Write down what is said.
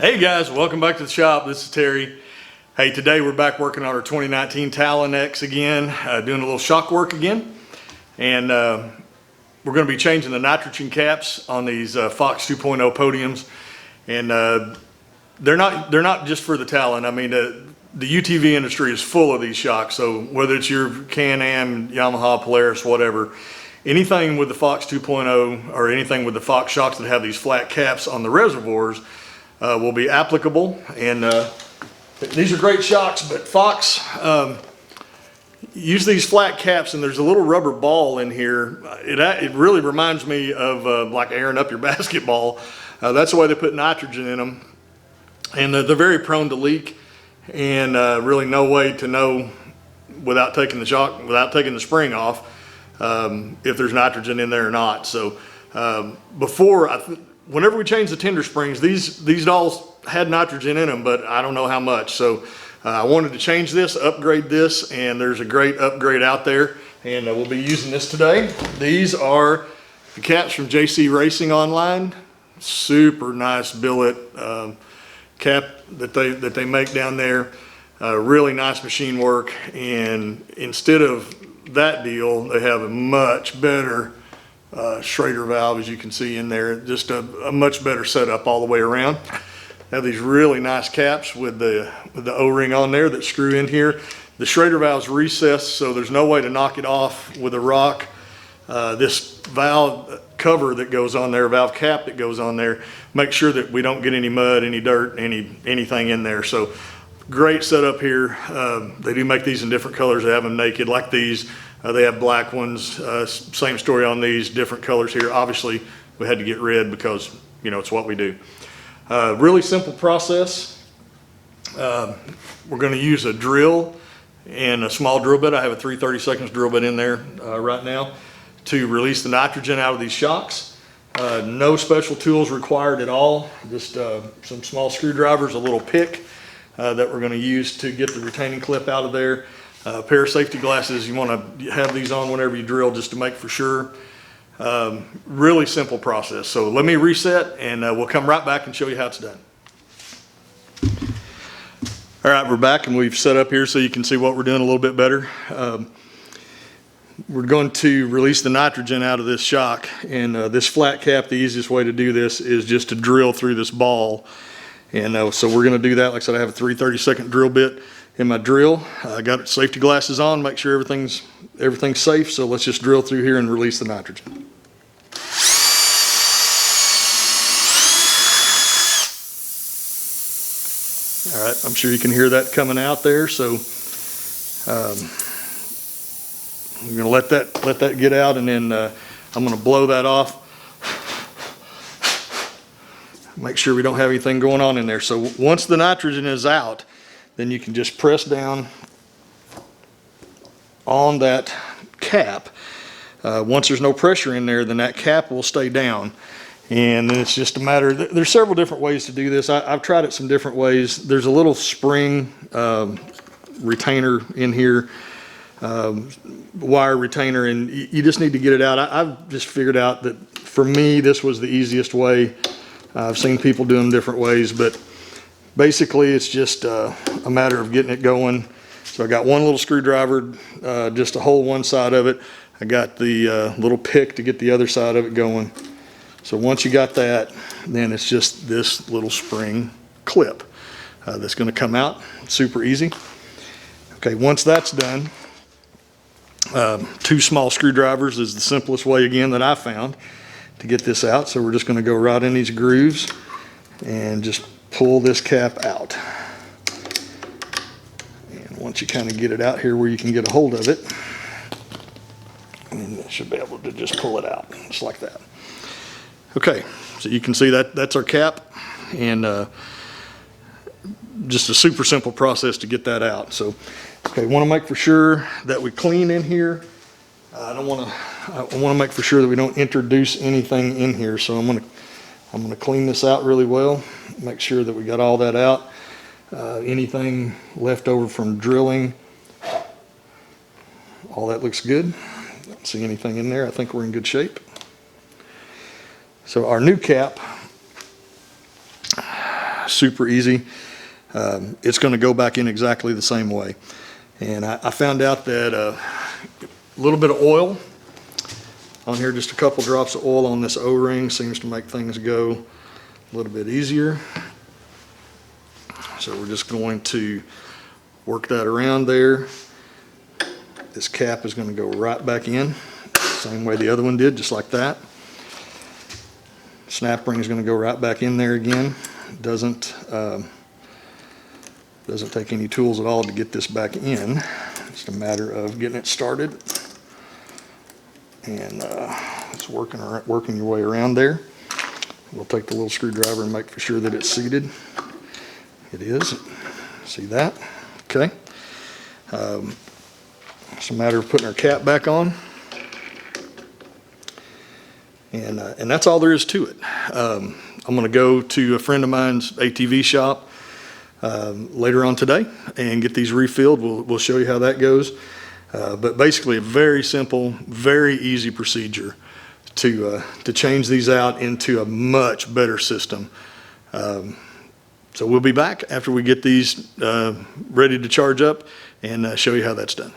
Hey guys, welcome back to the shop. This is Terry. Hey, today we're back working on our 2019 Talon X again, doing a little shock work again. And we're going to be changing the nitrogen caps on these Fox 2.0 podiums. And they're not just for the Talon. I mean, the UTV industry is full of these shocks. So whether it's your Can-Am, Yamaha, Polaris, whatever, anything with the Fox 2.0 or anything with the Fox shocks that have these flat caps on the reservoirs will be applicable. And these are great shocks, but Fox use these flat caps, and there's a little rubber ball in here. It really reminds me of like airing up your basketball. That's the way they put nitrogen in them, and they're very prone to leak, and really no way to know without taking the spring off if there's nitrogen in there or not. So whenever we changed the tender springs, these dolls had nitrogen in them, but I don't know how much. So I wanted to change this, upgrade this, and there's a great upgrade out there, and we'll be using this today. These are the caps from JC Racing Online. Super nice billet cap that they make down there. Really nice machine work, and instead of that deal, they have a much better Schrader valve, as you can see in there. Just a much better setup all the way around. Have these really nice caps with the O-ring on there that screw in here. The Schrader valve's recessed, so there's no way to knock it off with a rock. This valve cover that goes on there, valve cap that goes on there, make sure that we don't get any mud, any dirt, anything in there. So great setup here. They do make these in different colors. They have them naked like these. They have black ones. Same story on these, different colors here. Obviously, we had to get red because, you know, it's what we do. Really simple process. We're going to use a drill and a small drill bit. I have a 3/32 drill bit in there right now to release the nitrogen out of these shocks. No special tools required at all. Just some small screwdrivers, a little pick that we're going to use to get the retaining clip out of there. A pair of safety glasses. You want to have these on whenever you drill, just to make for sure. Really simple process. So let me reset, and we'll come right back and show you how it's done. All right, we're back, and we've set up here so you can see what we're doing a little bit better. We're going to release the nitrogen out of this shock, and this flat cap, the easiest way to do this is just to drill through this ball. And so we're going to do that. Like I said, I have a 3/32 drill bit in my drill. I got safety glasses on, make sure everything's safe. So let's just drill through here and release the nitrogen. All right, I'm sure you can hear that coming out there. So I'm gonna let that get out, and then I'm gonna blow that off. Make sure we don't have anything going on in there. So once the nitrogen is out, then you can just press down on that cap. Once there's no pressure in there, then that cap will stay down. And then it's just a matter, there's several different ways to do this. I've tried it some different ways. There's a little spring retainer in here, wire retainer, and you just need to get it out. I've just figured out that for me, this was the easiest way. I've seen people do them different ways, but basically it's just a matter of getting it going. So I got one little screwdriver just to hold one side of it. I got the little pick to get the other side of it going. So once you got that, then it's just this little spring clip that's going to come out. Super easy. Okay, once that's done, 2 small screwdrivers is the simplest way, again, that I found to get this out. So we're just going to go right in these grooves and just pull this cap out. And once you kind of get it out here where you can get a hold of it, and you should be able to just pull it out just like that. Okay, so you can see that's our cap, and just a super simple process to get that out. So, okay, want to make for sure that we clean in here. I want to make for sure that we don't introduce anything in here. So I'm gonna clean this out really well. Make sure that we got all that out. Anything left over from drilling, all that looks good. Don't see anything in there. I think we're in good shape. So our new cap super easy. It's going to go back in exactly the same way. And I found out that a little bit of oil on here, just a couple drops of oil on this O-ring, seems to make things go a little bit easier. So we're just going to work that around there. This cap is going to go right back in, same way the other one did, just like that. Snap ring is going to go right back in there again. Doesn't take any tools at all to get this back in. It's a matter of getting it started and it's working your way around there. We'll take the little screwdriver and make for sure that it's seated. It is. See that? Okay. It's a matter of putting our cap back on. And that's all there is to it. I'm going to go to a friend of mine's ATV shop later on today and get these refilled. We'll show you how that goes. But basically a very simple, very easy procedure to change these out into a much better system. So we'll be back after we get these ready to charge up and show you how that's done.